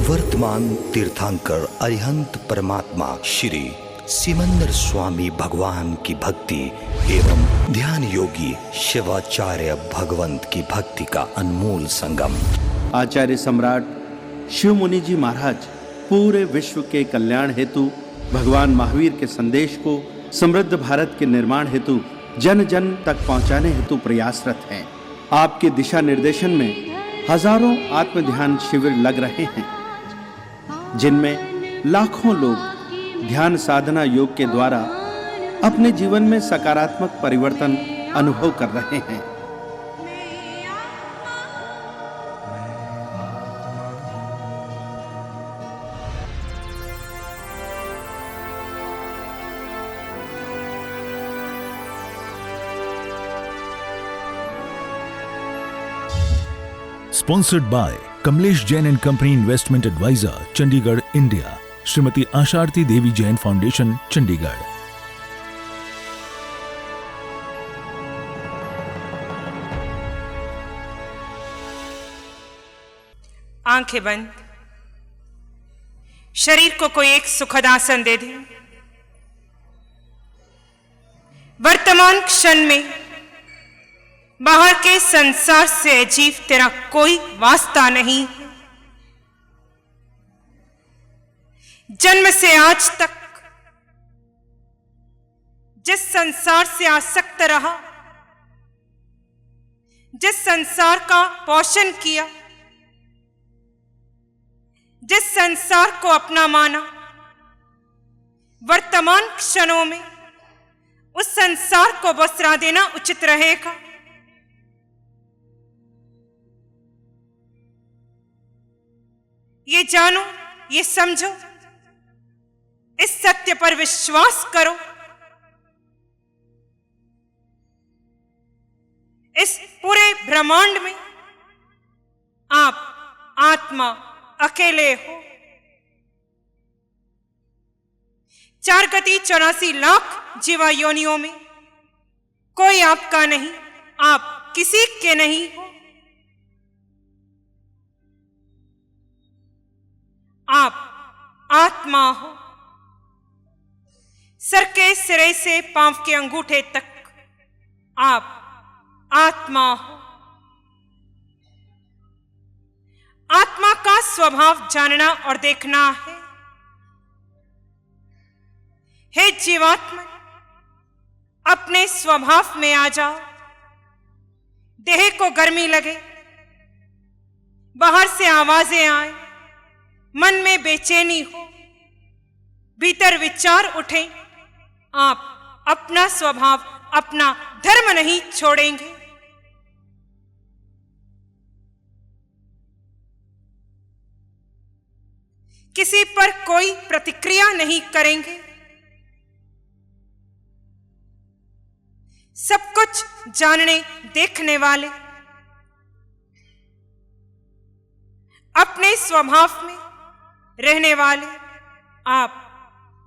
वर्तमान तीर्थंकर अरिहंत परमात्मा श्री सिमंदर स्वामी भगवान की भक्ति एवं ध्यान योगी शिवाचार्य भगवंत की भक्ति का अनमोल संगम। आचार्य सम्राट शिव मुनि जी महाराज पूरे विश्व के कल्याण हेतु भगवान महावीर के संदेश को समृद्ध भारत के निर्माण हेतु जन जन तक पहुंचाने हेतु प्रयासरत हैं। आपके दिशा निर्देशन में हजारों आत्म ध्यान शिविर लग रहे हैं, जिनमें लाखों लोग ध्यान साधना योग के द्वारा अपने जीवन में सकारात्मक परिवर्तन अनुभव कर रहे हैं। Sponsored by Kamlesh Jain and Company Investment Advisor, Chandigarh, India. Shrimati Asharati Devi Jain foundation, Chandigarh. आंखें बंद। शरीर को कोई एक सुखद आसन दे दे। वर्तमान क्षण में बाहर के संसार से अजीब तेरा कोई वास्ता नहीं। जन्म से आज तक जिस संसार से आसक्त रहा, जिस संसार का पोषण किया, जिस संसार को अपना माना, वर्तमान क्षणों में उस संसार को बसरा देना उचित रहेगा। ये जानो, ये समझो, इस सत्य पर विश्वास करो। इस पूरे ब्रह्मांड में आप आत्मा अकेले हो। 4 गति 84 लाख जीवा योनियों में कोई आपका नहीं, आप किसी के नहीं हो। आप आत्मा हो। सर के सिरे से पांव के अंगूठे तक आप आत्मा हो। आत्मा का स्वभाव जानना और देखना है। हे जीवात्मा, अपने स्वभाव में आ जाओ। देह को गर्मी लगे, बाहर से आवाजें आए, मन में बेचैनी हो, भीतर विचार उठे, आप अपना स्वभाव, अपना धर्म नहीं छोड़ेंगे। किसी पर कोई प्रतिक्रिया नहीं करेंगे। सब कुछ जानने देखने वाले, अपने स्वभाव में रहने वाले आप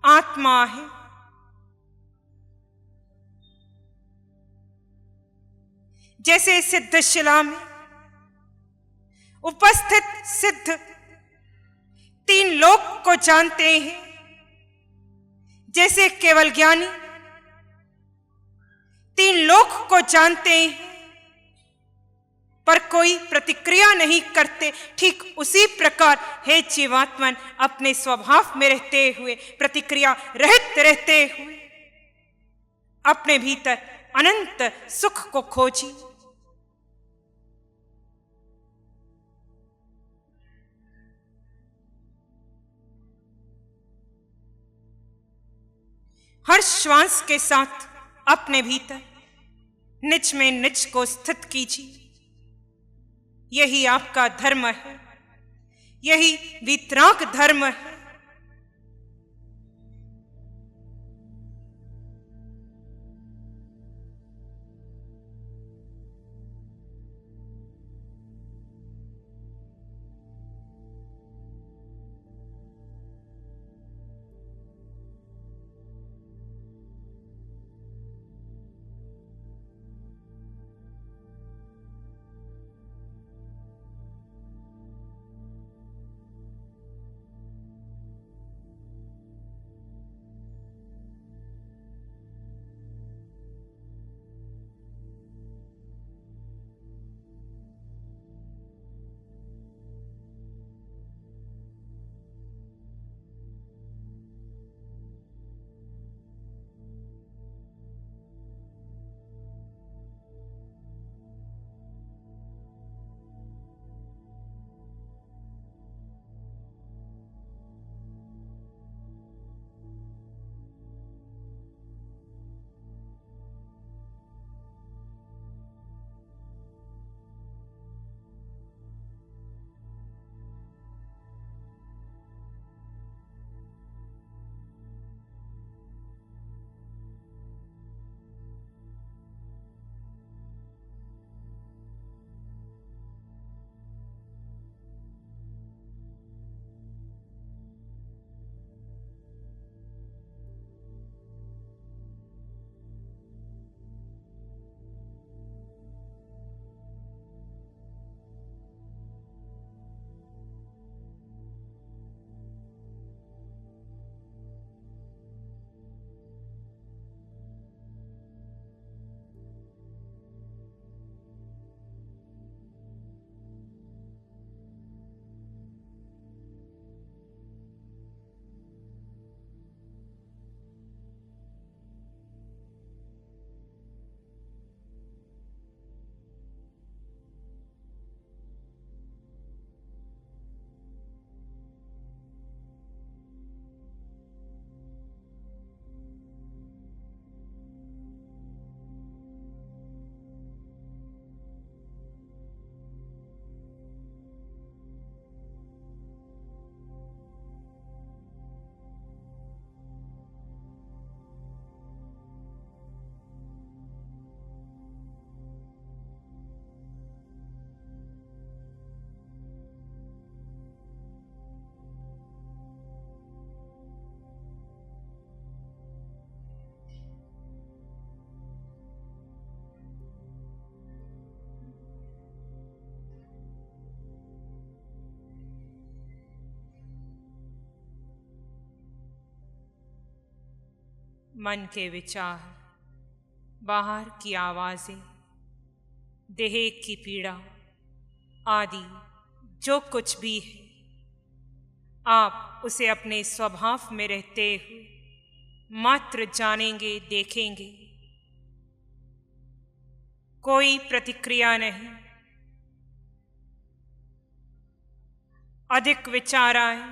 आत्मा हैं। जैसे सिद्धशिला में उपस्थित सिद्ध 3 लोक को जानते हैं, जैसे केवल ज्ञानी 3 लोक को जानते हैं पर कोई प्रतिक्रिया नहीं करते, ठीक उसी प्रकार हे जीवात्मन, अपने स्वभाव में रहते हुए, प्रतिक्रिया रहित रहते हुए अपने भीतर अनंत सुख को खोजी। हर श्वास के साथ अपने भीतर निज में निज को स्थित कीजिए। यही आपका धर्म है, यही वीतराग धर्म है। मन के विचार, बाहर की आवाजें, देह की पीड़ा आदि जो कुछ भी है, आप उसे अपने स्वभाव में रहते हुए मात्र जानेंगे, देखेंगे। कोई प्रतिक्रिया नहीं। अधिक विचार आए,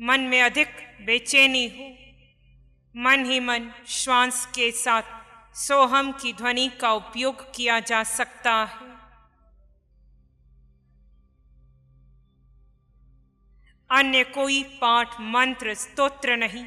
मन में अधिक बेचैनी हो, मन ही मन श्वास के साथ सोहम की ध्वनि का उपयोग किया जा सकता है। अन्य कोई पाठ, मंत्र, स्तोत्र नहीं।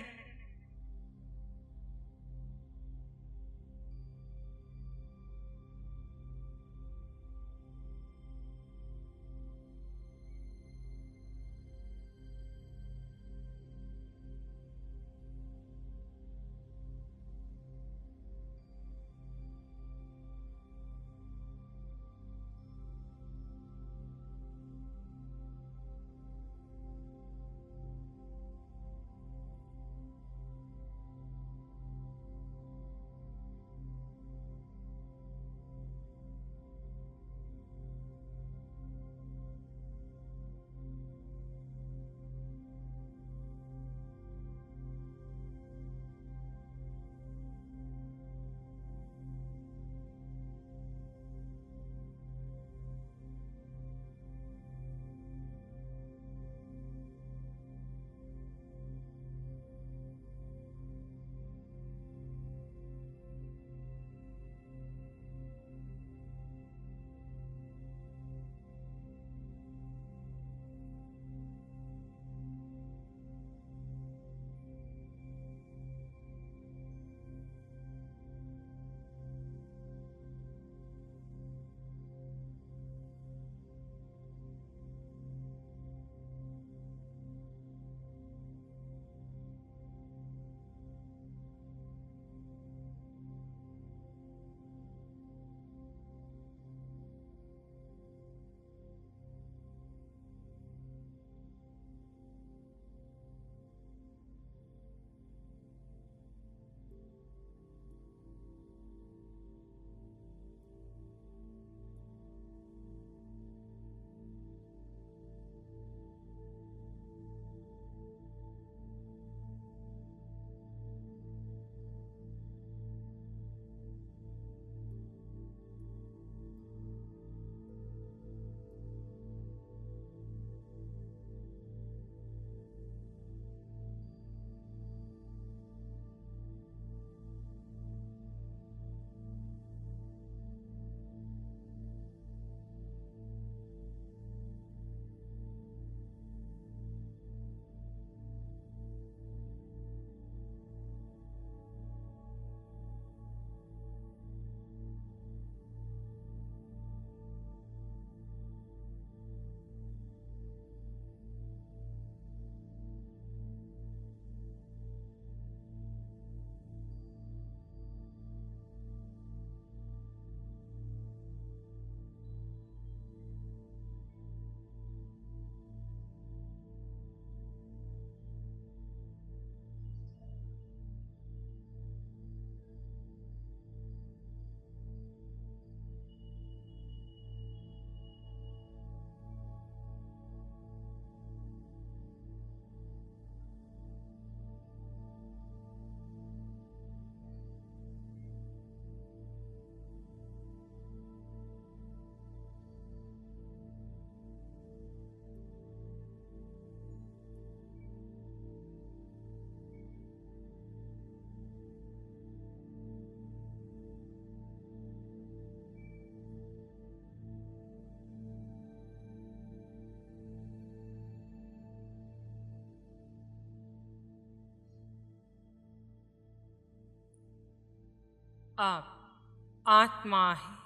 आप आत्मा है।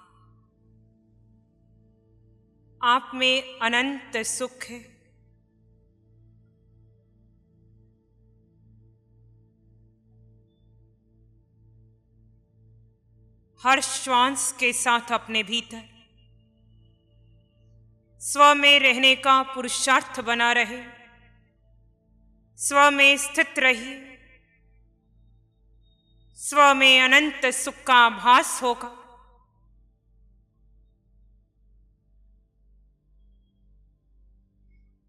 आप में अनंत सुख है। हर श्वास के साथ अपने भीतर स्व में रहने का पुरुषार्थ बना रहे, स्व में स्थित रहिए। स्व में अनंत सुख का आभास होगा।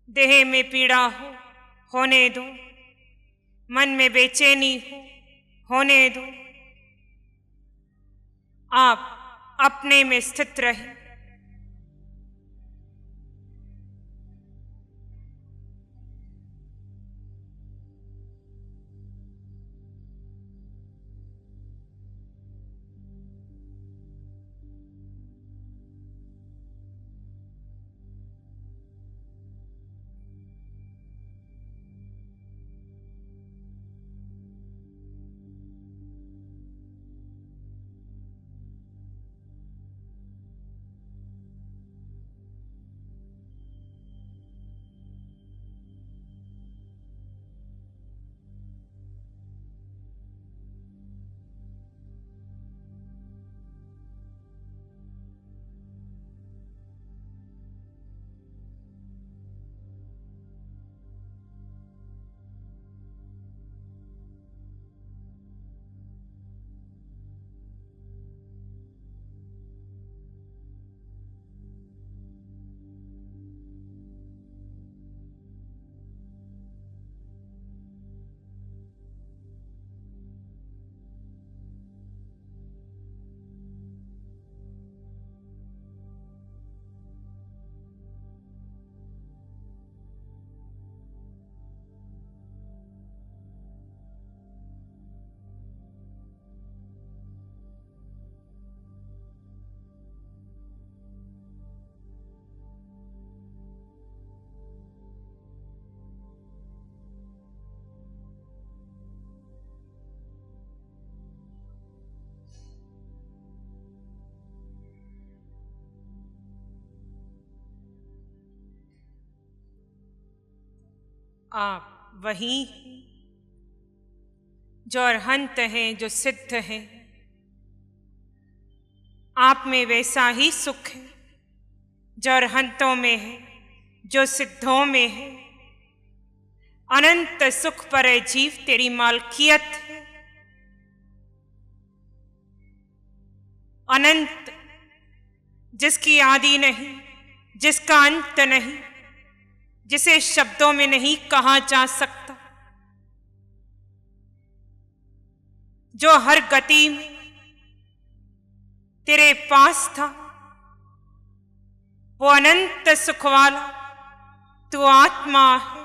देह में पीड़ा हो, होने दो। मन में बेचैनी हो, होने दो। आप अपने में स्थित रहें। आप वही हैं जो अरहंत हैं, जो सिद्ध हैं। आप में वैसा ही सुख है जो अरहंतों में है, जो सिद्धों में है। अनंत सुख पर है जीव तेरी मालकियत है। अनंत जिसकी आदि नहीं, जिसका अंत नहीं, जिसे शब्दों में नहीं कहा जा सकता, जो हर गति में तेरे पास था, वो अनंत सुख वाला तू आत्मा है।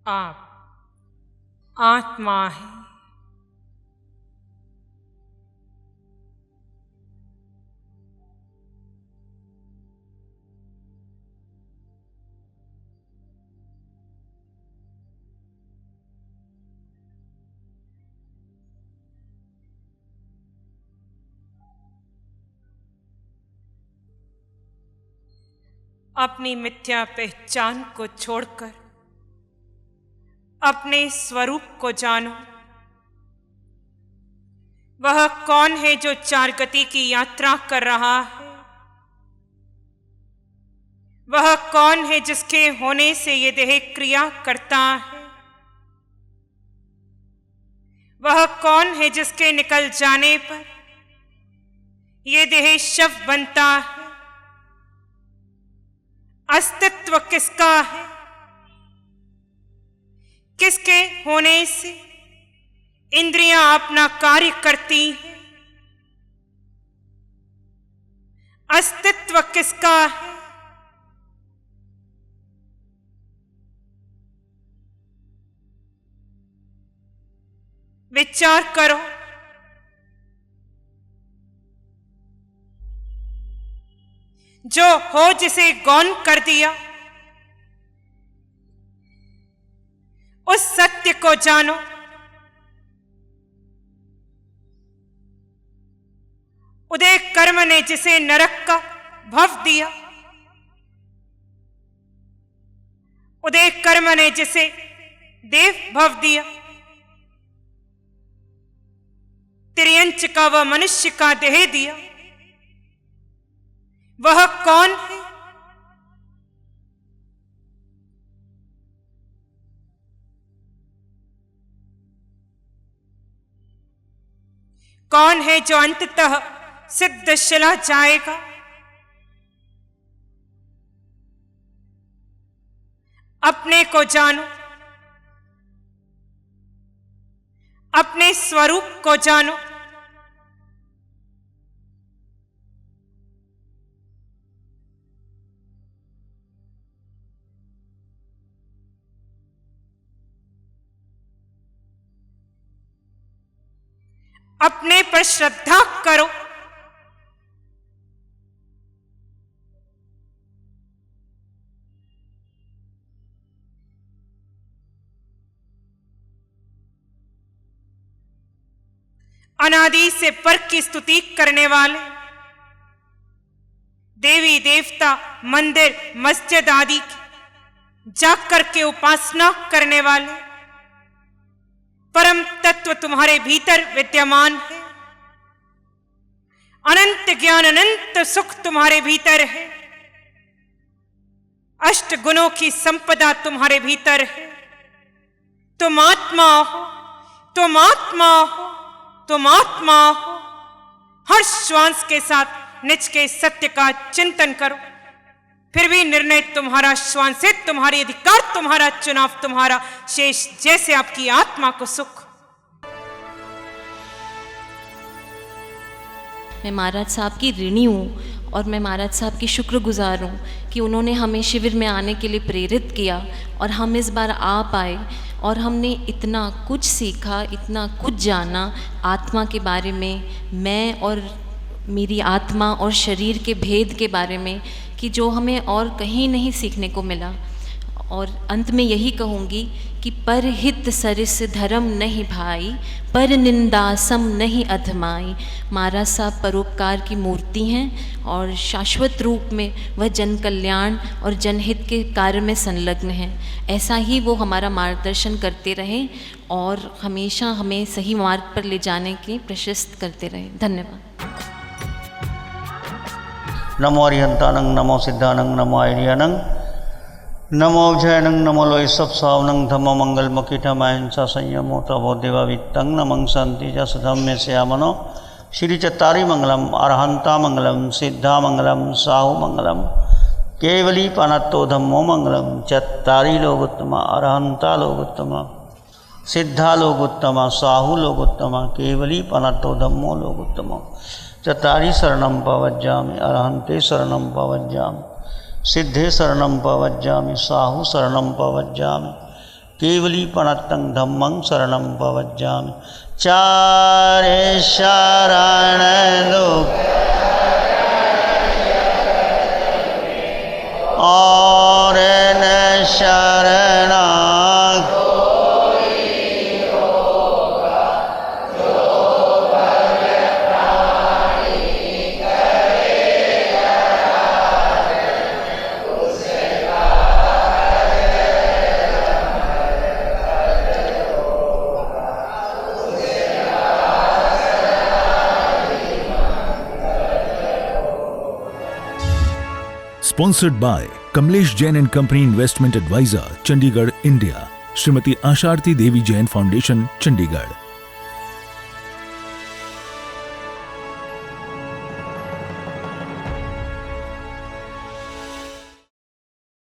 आप आत्मा है। अपनी मिथ्या पहचान को छोड़कर अपने स्वरूप को जानो। वह कौन है जो चार गति की यात्रा कर रहा है? वह कौन है जिसके होने से ये देह क्रिया करता है? वह कौन है जिसके निकल जाने पर ये देह शव बनता है? अस्तित्व किसका है? किसके होने से इंद्रियां अपना कार्य करती हैं? अस्तित्व किसका है? विचार करो। जो हो जिसे गौण कर दिया, उस सत्य को जानो। उदय कर्म ने जिसे नरक का भव दिया, उदय कर्म ने जिसे देव भव दिया, त्रियंच का व मनुष्य का देह दिया, वह कौन है? कौन है जो अंततः सिद्ध चला जाएगा? अपने को जानो, अपने स्वरूप को जानो। अपने पर श्रद्धा करो। अनादि से पर की स्तुति करने वाले, देवी देवता मंदिर मस्जिद आदि की जाकर के उपासना करने वाले, परम तत्व तुम्हारे भीतर विद्यमान है। अनंत ज्ञान अनंत सुख तुम्हारे भीतर है। अष्ट गुणों की संपदा तुम्हारे भीतर है। तुम आत्मा हो, तुम आत्मा हो, तुम आत्मा हो। हर श्वास के साथ निज के सत्य का चिंतन करो। फिर भी निर्णय तुम्हारा, श्वासित तुम्हारी, अधिकार तुम्हारा, चुनाव तुम्हारा, शेष जैसे आपकी आत्मा को सुख। मैं महाराज साहब की ऋणी हूँ और मैं महाराज साहब की शुक्रगुजार हूँ कि उन्होंने हमें शिविर में आने के लिए प्रेरित किया और हम इस बार आ पाए और हमने इतना कुछ सीखा, इतना कुछ जाना आत्मा के बारे में, मैं और मेरी आत्मा और शरीर के भेद के बारे में, कि जो हमें और कहीं नहीं सीखने को मिला। और अंत में यही कहूँगी कि पर हित सरिस धर्म नहीं भाई, पर निंदा सम नहीं अधमाई। महाराज साहब परोपकार की मूर्ति हैं और शाश्वत रूप में वह जन कल्याण और जनहित के कार्य में संलग्न हैं। ऐसा ही वो हमारा मार्गदर्शन करते रहें और हमेशा हमें सही मार्ग पर ले जाने के प्रशस्त करते रहें। धन्यवाद। नमो अरिहंतानंग, नमो सिद्धानंग, नमो आर्यानंग, नमो जयनंग, नमो लोय सब सावनंग, धम्म मंगल मकीठमायंसा संयमो तवो देवावित्तंग, नमं शांति च सधम्य श्यामनो, श्री चत्तारी मंगलम, अरहंता मंगलम, सिद्धा मंगलम, साहु मंगलम, केवली पानत्तो धम्मो मंगलम। चत्तारी लोग उत्तमा, अरहंता लोग उत्तमा, सिद्धा लोग उत्तमा, साहु लोग उत्तमा, केवली पानत्तो धम्मो लोग उत्तमा। चत्तारी शरणं पवज्जामि, अरहंते शरणं पवज्जामि, सिद्धे शरणं पवज्जामि, साहु शरणं पवज्जामि, केवलीपनत्तं धम्मं शरणं प्रव्रजामि। चारे शरण दुख और न शरणा Sponsored by Kamlesh Jain and Company Investment Advisor, Chandigarh, India. Srimati Asharti Devi Jain Foundation, Chandigarh.